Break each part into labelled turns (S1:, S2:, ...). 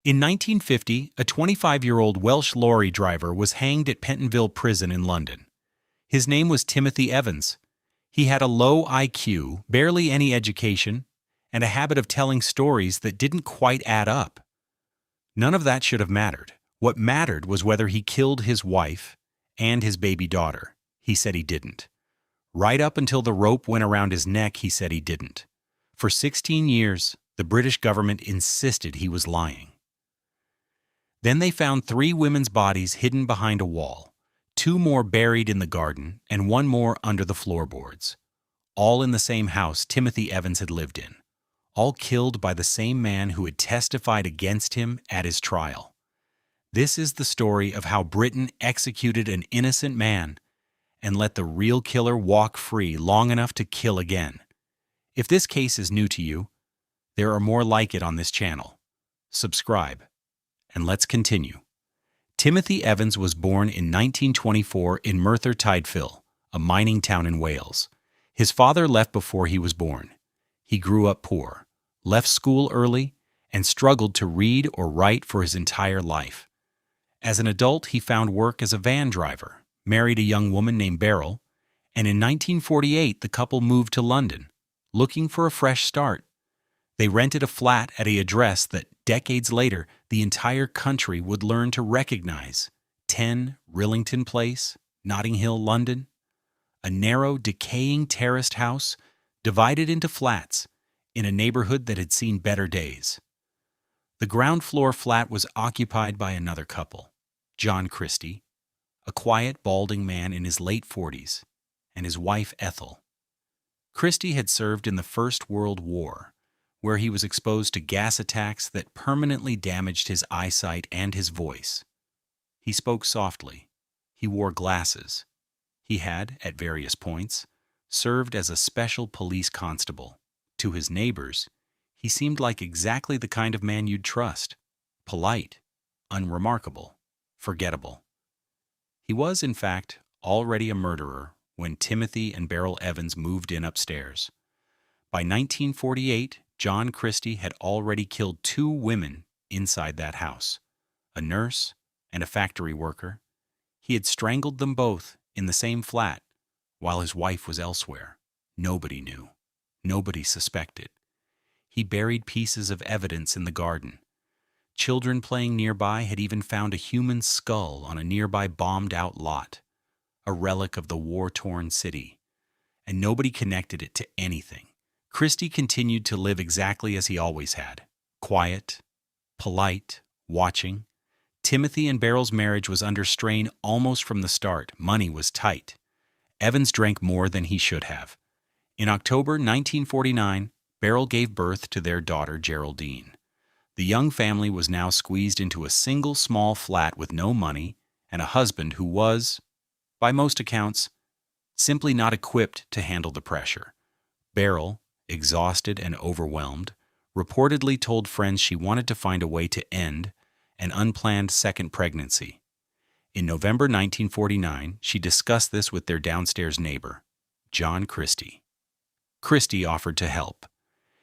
S1: In 1950, a 25-year-old Welsh lorry driver was hanged at Pentonville Prison in London. His name was Timothy Evans. He had a low IQ, barely any education, and a habit of telling stories that didn't quite add up. None of that should have mattered. What mattered was whether he killed his wife and his baby daughter. He said he didn't. Right up until the rope went around his neck, he said he didn't. For 16 years, the British government insisted he was lying. Then they found 3 women's bodies hidden behind a wall, 2 more buried in the garden, and 1 more under the floorboards. All in the same house Timothy Evans had lived in. All killed by the same man who had testified against him at his trial. This is the story of how Britain executed an innocent man and let the real killer walk free long enough to kill again. If this case is new to you, there are more like it on this channel. Subscribe, and let's continue. Timothy Evans was born in 1924 in Merthyr Tydfil, a mining town in Wales. His father left before he was born. He grew up poor, left school early, and struggled to read or write for his entire life. As an adult, he found work as a van driver, married a young woman named Beryl, and in 1948 the couple moved to London, looking for a fresh start. They rented a flat at an address that, decades later, the entire country would learn to recognize: 10 Rillington Place, Notting Hill, London. A narrow, decaying terraced house divided into flats in a neighborhood that had seen better days. The ground floor flat was occupied by another couple, John Christie, a quiet, balding man in his late 40s, and his wife Ethel. Christie had served in the First World War, where he was exposed to gas attacks that permanently damaged his eyesight and his voice. He spoke softly. He wore glasses. He had, at various points, served as a special police constable. To his neighbors, he seemed like exactly the kind of man you'd trust: polite, unremarkable, forgettable. He was, in fact, already a murderer when Timothy and Beryl Evans moved in upstairs. By 1948, John Christie had already killed 2 women inside that house, a nurse and a factory worker. He had strangled them both in the same flat while his wife was elsewhere. Nobody knew. Nobody suspected. He buried pieces of evidence in the garden. Children playing nearby had even found a human skull on a nearby bombed-out lot, a relic of the war-torn city, and nobody connected it to anything. Christie continued to live exactly as he always had: quiet, polite, watching. Timothy and Beryl's marriage was under strain almost from the start. Money was tight. Evans drank more than he should have. In October 1949, Beryl gave birth to their daughter Geraldine. The young family was now squeezed into a single small flat with no money and a husband who was, by most accounts, simply not equipped to handle the pressure. Beryl, exhausted and overwhelmed, reportedly told friends she wanted to find a way to end an unplanned second pregnancy. In November 1949, she discussed this with their downstairs neighbor, John Christie. Christie offered to help.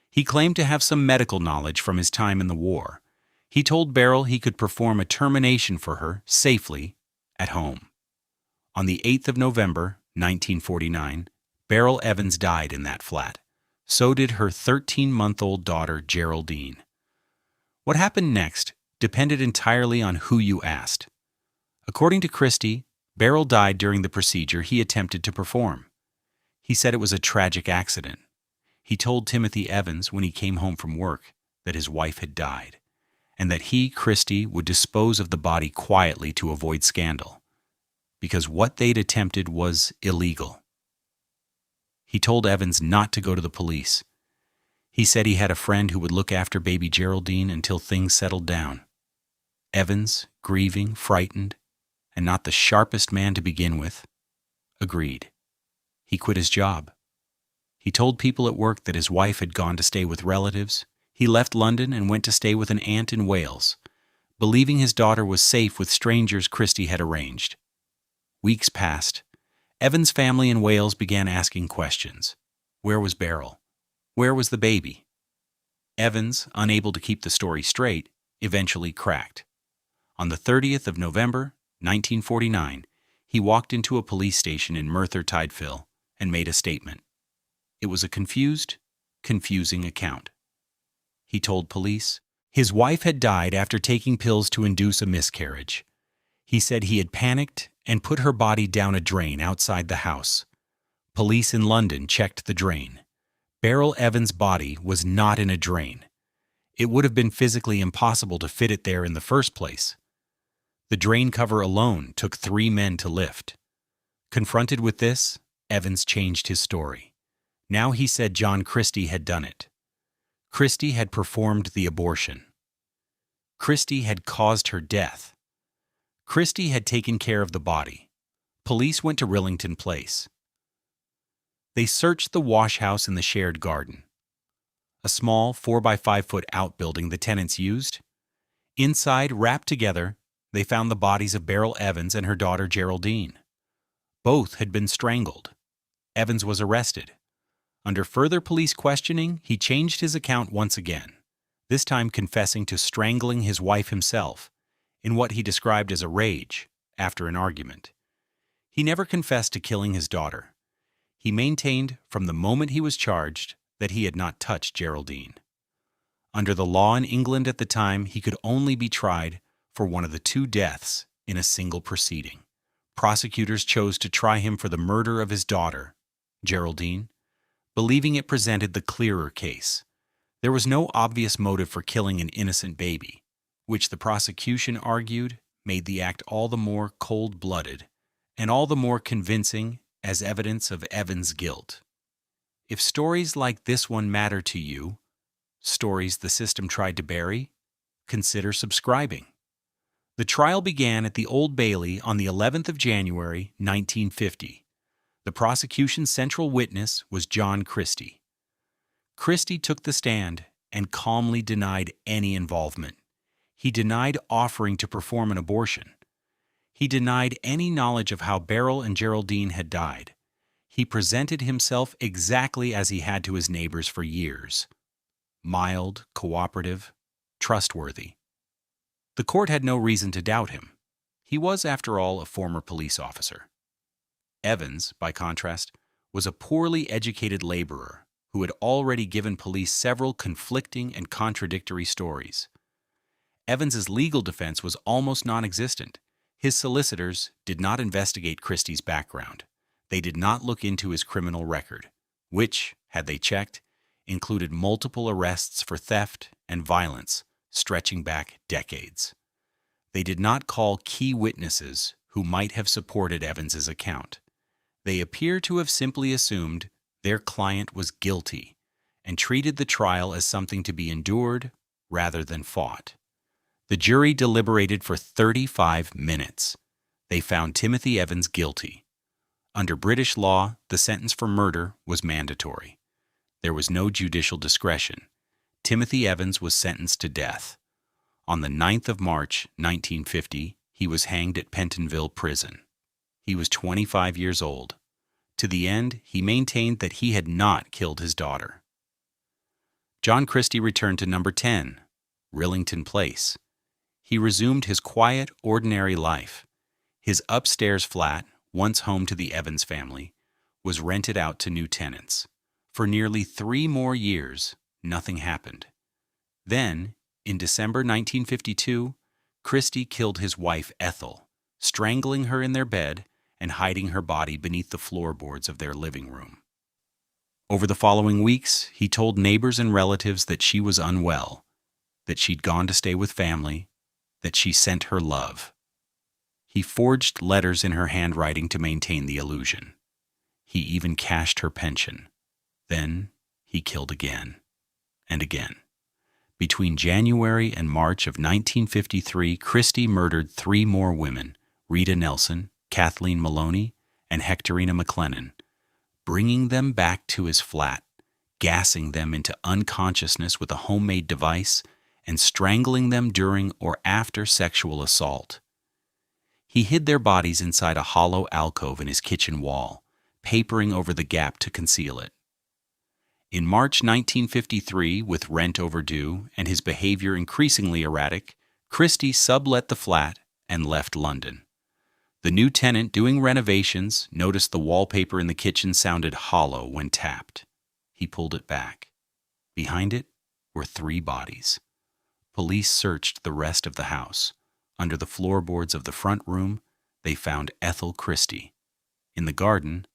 S1: He claimed to have some medical knowledge from his time in the war. He told Beryl he could perform a termination for her safely at home. On the 8th of November, 1949, Beryl Evans died in that flat. So did her 13-month-old daughter, Geraldine. What happened next depended entirely on who you asked. According to Christie, Beryl died during the procedure he attempted to perform. He said it was a tragic accident. He told Timothy Evans when he came home from work that his wife had died, and that he, Christie, would dispose of the body quietly to avoid scandal, because what they'd attempted was illegal. He told Evans not to go to the police. He said he had a friend who would look after baby Geraldine until things settled down. Evans, grieving, frightened, and not the sharpest man to begin with, agreed. He quit his job. He told people at work that his wife had gone to stay with relatives. He left London and went to stay with an aunt in Wales, believing his daughter was safe with strangers Christie had arranged. Weeks passed. Evans' family in Wales began asking questions. Where was Beryl? Where was the baby? Evans, unable to keep the story straight, eventually cracked. On the 30th of November, 1949, he walked into a police station in Merthyr Tydfil and made a statement. It was a confusing account. He told police his wife had died after taking pills to induce a miscarriage. He said he had panicked and put her body down a drain outside the house. Police in London checked the drain. Beryl Evans' body was not in a drain. It would have been physically impossible to fit it there in the first place. The drain cover alone took 3 men to lift. Confronted with this, Evans changed his story. Now he said John Christie had done it. Christie had performed the abortion. Christie had caused her death. Christie had taken care of the body. Police went to Rillington Place. They searched the wash house in the shared garden, a small 4-by-5-foot outbuilding the tenants used. Inside, wrapped together, they found the bodies of Beryl Evans and her daughter Geraldine. Both had been strangled. Evans was arrested. Under further police questioning, he changed his account once again, this time confessing to strangling his wife himself, in what he described as a rage, after an argument. He never confessed to killing his daughter. He maintained from the moment he was charged that he had not touched Geraldine. Under the law in England at the time, he could only be tried for one of the 2 deaths in a single proceeding. Prosecutors chose to try him for the murder of his daughter, Geraldine, believing it presented the clearer case. There was no obvious motive for killing an innocent baby, which the prosecution argued made the act all the more cold-blooded and all the more convincing as evidence of Evans' guilt. If stories like this one matter to you, stories the system tried to bury, consider subscribing. The trial began at the Old Bailey on the 11th of January, 1950. The prosecution's central witness was John Christie. Christie took the stand and calmly denied any involvement. He denied offering to perform an abortion. He denied any knowledge of how Beryl and Geraldine had died. He presented himself exactly as he had to his neighbors for years: mild, cooperative, trustworthy. The court had no reason to doubt him. He was, after all, a former police officer. Evans, by contrast, was a poorly educated laborer who had already given police several conflicting and contradictory stories. Evans's legal defense was almost non-existent. His solicitors did not investigate Christie's background. They did not look into his criminal record, which, had they checked, included multiple arrests for theft and violence stretching back decades. They did not call key witnesses who might have supported Evans's account. They appear to have simply assumed their client was guilty and treated the trial as something to be endured rather than fought. The jury deliberated for 35 minutes. They found Timothy Evans guilty. Under British law, the sentence for murder was mandatory. There was no judicial discretion. Timothy Evans was sentenced to death. On the 9th of March, 1950, he was hanged at Pentonville Prison. He was 25 years old. To the end, he maintained that he had not killed his daughter. John Christie returned to number 10, Rillington Place. He resumed his quiet, ordinary life. His upstairs flat, once home to the Evans family, was rented out to new tenants. For nearly 3 more years, nothing happened. Then, in December 1952, Christie killed his wife Ethel, strangling her in their bed and hiding her body beneath the floorboards of their living room. Over the following weeks, he told neighbors and relatives that she was unwell, that she'd gone to stay with family, that she sent her love. He forged letters in her handwriting to maintain the illusion. He even cashed her pension. Then he killed again and again. Between January and March of 1953, Christie murdered 3 more women, Rita Nelson, Kathleen Maloney, and Hectorina McLennan, bringing them back to his flat, gassing them into unconsciousness with a homemade device, and strangling them during or after sexual assault. He hid their bodies inside a hollow alcove in his kitchen wall, papering over the gap to conceal it. In March 1953, with rent overdue and his behavior increasingly erratic, Christie sublet the flat and left London. The new tenant doing renovations noticed the wallpaper in the kitchen sounded hollow when tapped. He pulled it back. Behind it were 3 bodies. Police searched the rest of the house. Under the floorboards of the front room, they found Ethel Christie. In the garden,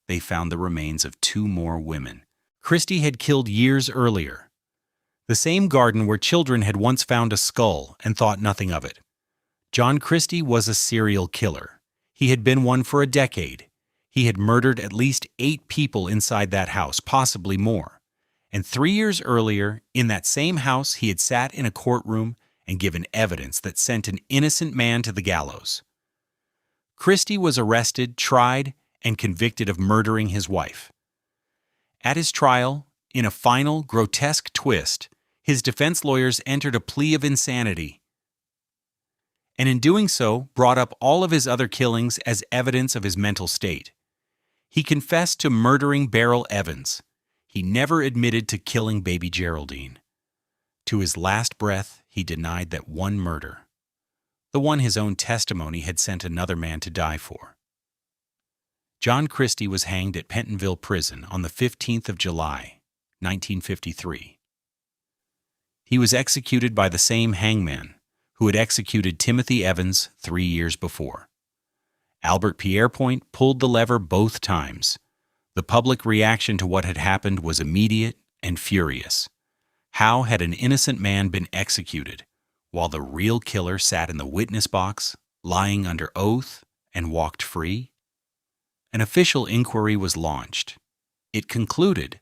S1: they found the remains of 2 more women. Christie had killed years earlier. The same garden where children had once found a skull and thought nothing of it. John Christie was a serial killer. He had been one for a decade. He had murdered at least 8 people inside that house, possibly more. And 3 years earlier, in that same house, he had sat in a courtroom and given evidence that sent an innocent man to the gallows. Christie was arrested, tried, and convicted of murdering his wife. At his trial, in a final, grotesque twist, his defense lawyers entered a plea of insanity, and in doing so, brought up all of his other killings as evidence of his mental state. He confessed to murdering Beryl Evans. He never admitted to killing baby Geraldine. To his last breath, he denied that one murder, the one his own testimony had sent another man to die for. John Christie was hanged at Pentonville Prison on the 15th of July, 1953. He was executed by the same hangman who had executed Timothy Evans 3 years before. Albert Pierrepoint pulled the lever both times. The public reaction to what had happened was immediate and furious. How had an innocent man been executed, while the real killer sat in the witness box, lying under oath, and walked free? An official inquiry was launched. It concluded,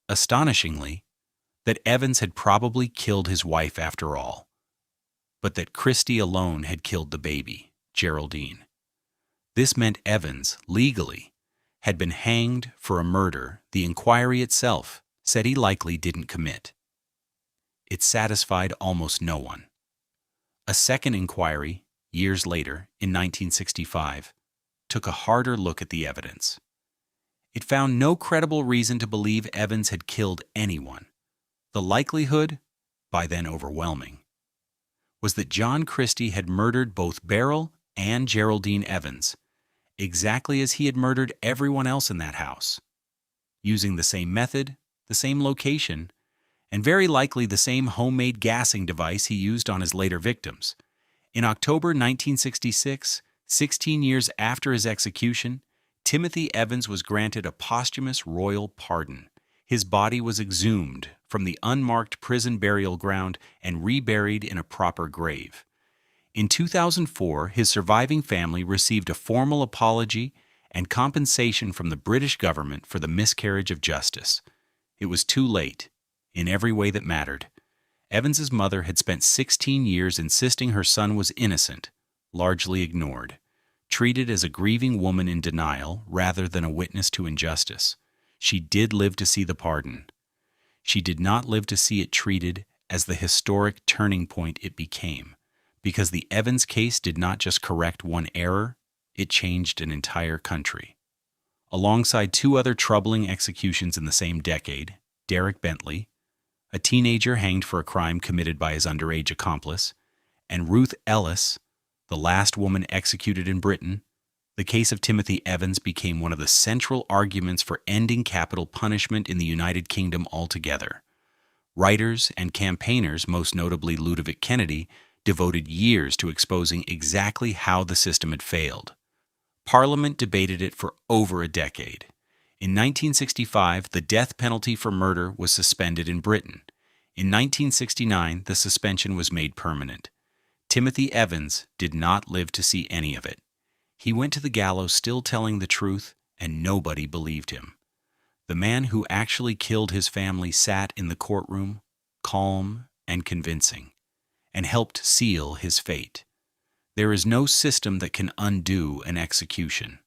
S1: astonishingly, that Evans had probably killed his wife after all, but that Christie alone had killed the baby, Geraldine. This meant Evans, legally, had been hanged for a murder the inquiry itself said he likely didn't commit. It satisfied almost no one. A second inquiry, years later, in 1965, took a harder look at the evidence. It found no credible reason to believe Evans had killed anyone. The likelihood, by then overwhelming, was that John Christie had murdered both Beryl and Geraldine Evans, exactly as he had murdered everyone else in that house, using the same method, the same location, and very likely the same homemade gassing device he used on his later victims. In October 1966, 16 years after his execution, Timothy Evans was granted a posthumous royal pardon. His body was exhumed from the unmarked prison burial ground and reburied in a proper grave. In 2004, his surviving family received a formal apology and compensation from the British government for the miscarriage of justice. It was too late, in every way that mattered. Evans's mother had spent 16 years insisting her son was innocent, largely ignored, treated as a grieving woman in denial rather than a witness to injustice. She did live to see the pardon. She did not live to see it treated as the historic turning point it became, because the Evans case did not just correct one error, it changed an entire country. Alongside 2 other troubling executions in the same decade, Derek Bentley, a teenager hanged for a crime committed by his underage accomplice, and Ruth Ellis, the last woman executed in Britain, the case of Timothy Evans became one of the central arguments for ending capital punishment in the United Kingdom altogether. Writers and campaigners, most notably Ludovic Kennedy, devoted years to exposing exactly how the system had failed. Parliament debated it for over a decade. In 1965, the death penalty for murder was suspended in Britain. In 1969, the suspension was made permanent. Timothy Evans did not live to see any of it. He went to the gallows still telling the truth, and nobody believed him. The man who actually killed his family sat in the courtroom, calm and convincing, and helped seal his fate. There is no system that can undo an execution.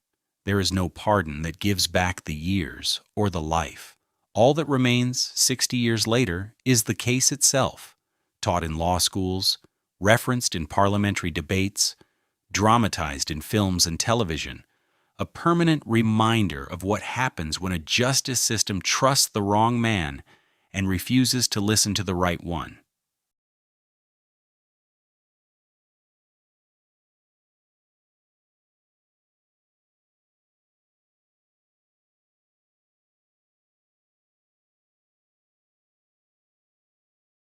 S1: There is no pardon that gives back the years or the life. All that remains 60 years later is the case itself, taught in law schools, referenced in parliamentary debates, dramatized in films and television, a permanent reminder of what happens when a justice system trusts the wrong man and refuses to listen to the right one.